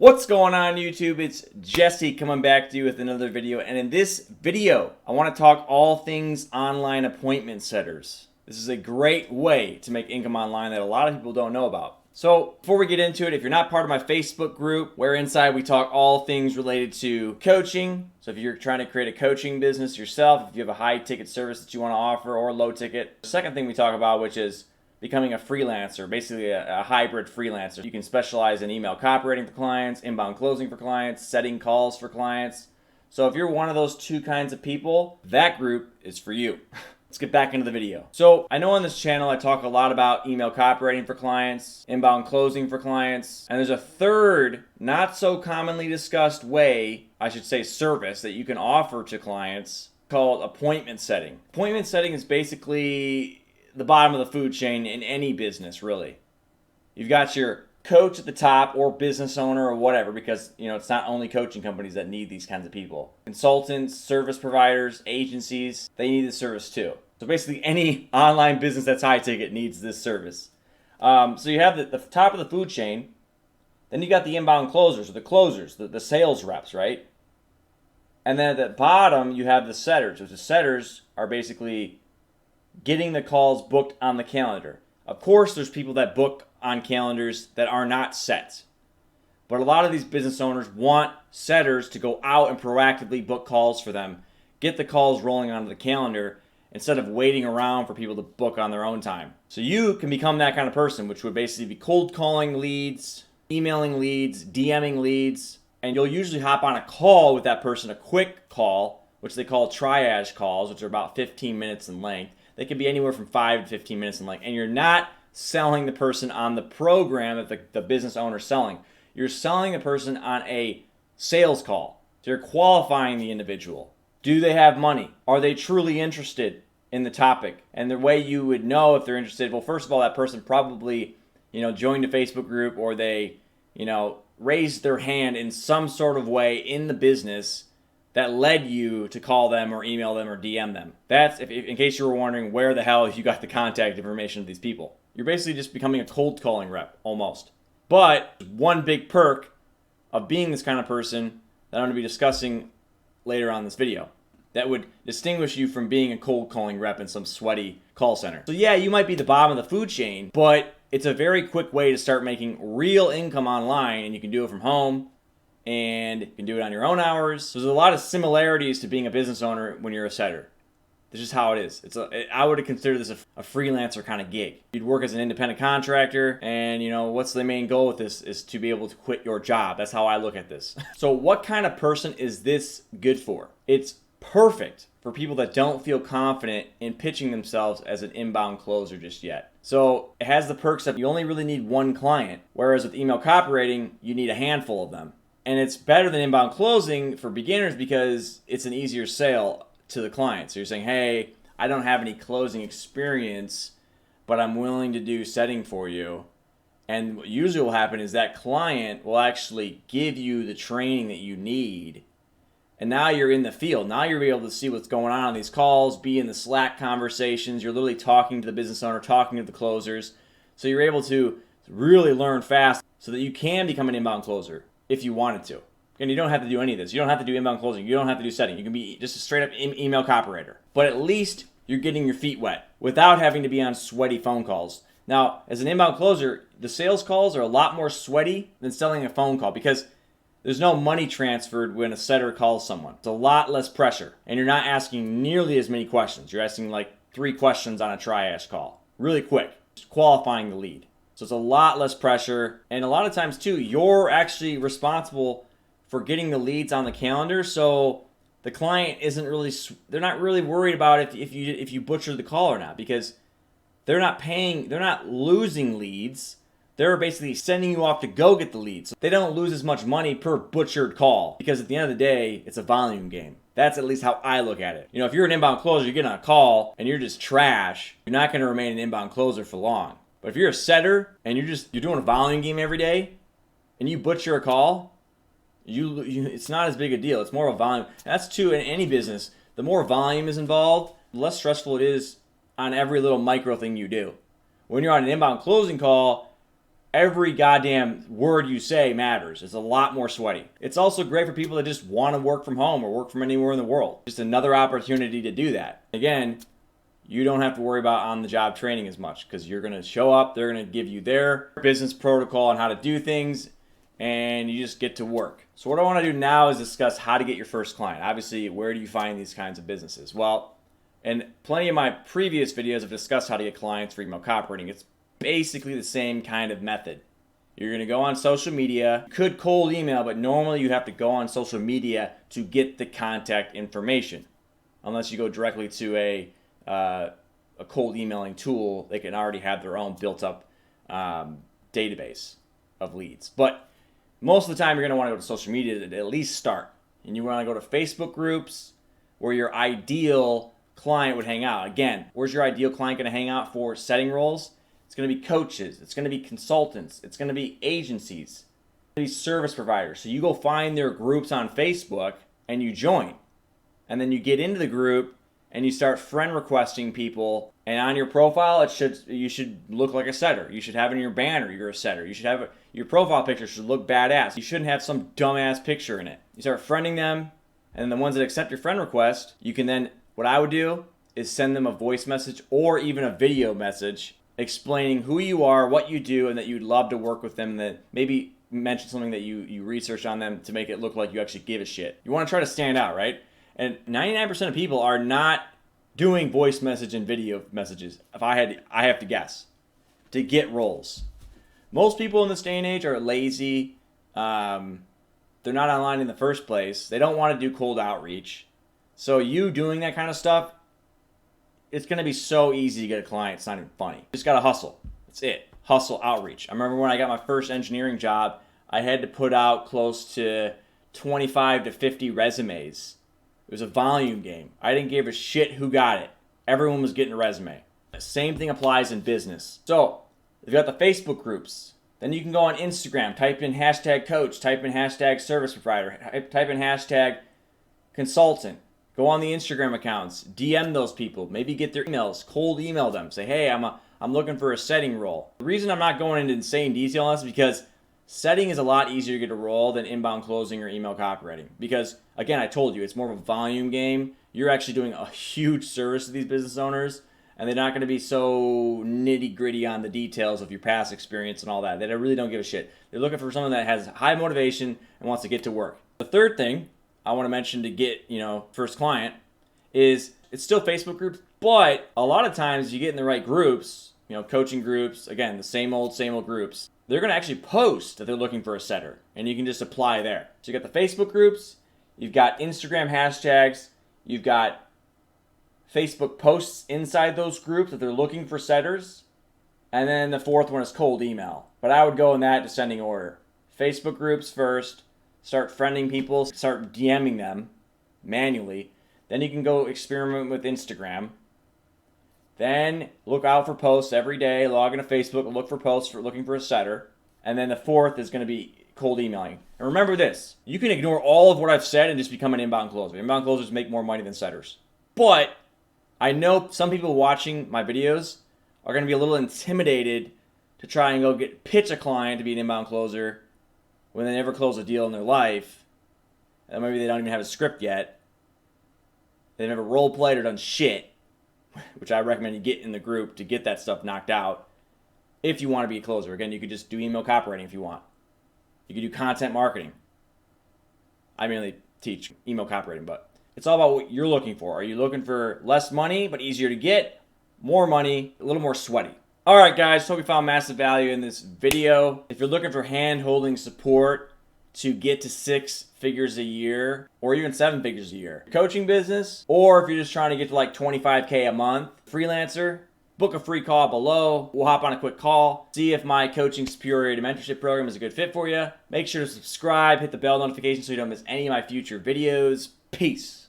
What's going on YouTube? It's Jesse coming back to you with another video, and in this video I want to talk all things online appointment setters. This is a great way to make income online that a lot of people don't know about. So before we get into it, if you're not part of my Facebook group, where inside we talk all things related to coaching, so if you're trying to create a coaching business yourself, if you have a high ticket service that you want to offer or low ticket, the second thing we talk about, which is becoming a freelancer, basically a hybrid freelancer. You can specialize in email copywriting for clients, inbound closing for clients, setting calls for clients. So if you're one of those two kinds of people, that group is for you. Let's get back into the video. So I know on this channel I talk a lot about email copywriting for clients, inbound closing for clients, and there's a third, not so commonly discussed way, I should say service, that you can offer to clients called appointment setting. Appointment setting is basically the bottom of the food chain in any business, really. You've got your coach at the top, or business owner, or whatever, because it's not only coaching companies that need these kinds of people. Consultants, service providers, agencies, they need this service too. So basically any online business that's high ticket needs this service. So you have the top of the food chain, then you got the inbound closers, or the closers, the sales reps, right? And then at the bottom you have the setters, which the setters are basically getting the calls booked on the calendar. Of course, there's people that book on calendars that are not set. But a lot of these business owners want setters to go out and proactively book calls for them, get the calls rolling onto the calendar instead of waiting around for people to book on their own time. So you can become that kind of person, which would basically be cold calling leads, emailing leads, DMing leads, and you'll usually hop on a call with that person, a quick call, which they call triage calls, which are about 15 minutes in length. They can be anywhere from 5 to 15 minutes in length. And you're not selling the person on the program that the business owner's selling. You're selling the person on a sales call. So you're qualifying the individual. Do they have money? Are they truly interested in the topic? And the way you would know if they're interested, well, first of all, that person probably, joined a Facebook group, or they, raised their hand in some sort of way in the business that led you to call them or email them or DM them. That's, if in case you were wondering where the hell you got the contact information of these people. You're basically just becoming a cold calling rep, almost. But one big perk of being this kind of person that I'm going to be discussing later on in this video that would distinguish you from being a cold calling rep in some sweaty call center. So yeah, you might be the bottom of the food chain, but it's a very quick way to start making real income online, and you can do it from home. And you can do it on your own hours. So there's a lot of similarities to being a business owner when you're a setter. This is how it is. I would consider this a freelancer kind of gig. You'd work as an independent contractor, and what's the main goal with this is to be able to quit your job. That's how I look at this. So what kind of person is this good for? It's perfect for people that don't feel confident in pitching themselves as an inbound closer just yet. So it has the perks of you only really need one client, whereas with email copywriting, you need a handful of them. And it's better than inbound closing for beginners because it's an easier sale to the client. So you're saying, hey, I don't have any closing experience, but I'm willing to do setting for you. And what usually will happen is that client will actually give you the training that you need. And now you're in the field. Now you're able to see what's going on these calls, be in the Slack conversations. You're literally talking to the business owner, talking to the closers. So you're able to really learn fast so that you can become an inbound closer if you wanted to. And you don't have to do any of this. You don't have to do inbound closing. You don't have to do setting. You can be just a straight up email copywriter. But at least you're getting your feet wet without having to be on sweaty phone calls. Now, as an inbound closer, the sales calls are a lot more sweaty than selling a phone call because there's no money transferred when a setter calls someone. It's a lot less pressure. And you're not asking nearly as many questions. You're asking like 3 questions on a triage call. Really quick. Just qualifying the lead. So it's a lot less pressure. And a lot of times too, you're actually responsible for getting the leads on the calendar. So the client isn't really, they're not really worried about if you butcher the call or not, because they're not losing leads. They're basically sending you off to go get the leads. So they don't lose as much money per butchered call because at the end of the day, it's a volume game. That's at least how I look at it. If you're an inbound closer, you get on a call and you're just trash, you're not going to remain an inbound closer for long. But if you're a setter and you're doing a volume game every day and you butcher a call, it's not as big a deal. It's more of a volume. And that's true in any business. The more volume is involved, the less stressful it is on every little micro thing you do. When you're on an inbound closing call, Every goddamn word you say matters. It's a lot more sweaty. It's also great for people that just want to work from home or work from anywhere in the world. Just another opportunity to do that. Again, you don't have to worry about on-the-job training as much because you're going to show up, they're going to give you their business protocol on how to do things, and you just get to work. So what I want to do now is discuss how to get your first client. Obviously, where do you find these kinds of businesses? Well, in plenty of my previous videos, I've discussed how to get clients for email copywriting. It's basically the same kind of method. You're going to go on social media. You could cold email, but normally you have to go on social media to get the contact information. Unless you go directly to a cold emailing tool, they can already have their own built up database of leads. But most of the time, you're going to want to go to social media to at least start. And you want to go to Facebook groups where your ideal client would hang out. Again, where's your ideal client going to hang out for setting roles? It's going to be coaches. It's going to be consultants. It's going to be agencies. It's going to be service providers. So you go find their groups on Facebook and you join. And then you get into the group and you start friend requesting people. And on your profile, you should look like a setter. You should have in your banner you're a setter. You should have your profile picture should look badass. You shouldn't have some dumbass picture in it. You start friending them, and then the ones that accept your friend request, you can then, what I would do is send them a voice message or even a video message explaining who you are, what you do, and that you'd love to work with them, that maybe mention something that you researched on them to make it look like you actually give a shit. You want to try to stand out, right? And 99% of people are not doing voice message and video messages. I have to guess, to get roles. Most people in this day and age are lazy. They're not online in the first place. They don't want to do cold outreach. So you doing that kind of stuff, it's going to be so easy to get a client. It's not even funny. You just got to hustle. That's it. Hustle, outreach. I remember when I got my first engineering job, I had to put out close to 25 to 50 resumes. It was a volume game. I didn't give a shit who got it. Everyone was getting a resume. The same thing applies in business. So, you've got the Facebook groups. Then you can go on Instagram, type in hashtag coach, type in hashtag service provider, type in hashtag consultant. Go on the Instagram accounts, DM those people, maybe get their emails, cold email them, say, hey, I'm looking for a setting role. The reason I'm not going into insane detail on this is because setting is a lot easier to get a role than inbound closing or email copywriting. Because, again, I told you, it's more of a volume game. You're actually doing a huge service to these business owners, and they're not going to be so nitty-gritty on the details of your past experience and all that. They really don't give a shit. They're looking for someone that has high motivation and wants to get to work. The third thing I want to mention to get, first client is it's still Facebook groups, but a lot of times you get in the right groups, coaching groups, again, the same old groups. They're going to actually post that they're looking for a setter, and you can just apply there. So you got the Facebook groups, you've got Instagram hashtags, you've got Facebook posts inside those groups that they're looking for setters, and then the fourth one is cold email. But I would go in that descending order. Facebook groups first, start friending people, start DMing them manually. Then you can go experiment with Instagram. Then look out for posts every day. Log into Facebook, look for posts for looking for a setter. And then the fourth is going to be cold emailing. And remember this, you can ignore all of what I've said and just become an inbound closer. Inbound closers make more money than setters. But I know some people watching my videos are going to be a little intimidated to try and go pitch a client to be an inbound closer when they never close a deal in their life. And maybe they don't even have a script yet. They've never role played or done shit, which I recommend you get in the group to get that stuff knocked out if you want to be a closer. Again, you could just do email copywriting if you want. You could do content marketing. I mainly teach email copywriting, but it's all about what you're looking for. Are you looking for less money but easier to get, more money, a little more sweaty? All right, guys, hope you found massive value in this video. If you're looking for hand-holding support to get to 6 figures a year or even 7 figures a year, coaching business, or if you're just trying to get to like 25K a month, freelancer, book a free call below. We'll hop on a quick call, see if my Coaching Superiority Mentorship Program is a good fit for you. Make sure to subscribe, hit the bell notification so you don't miss any of my future videos. Peace.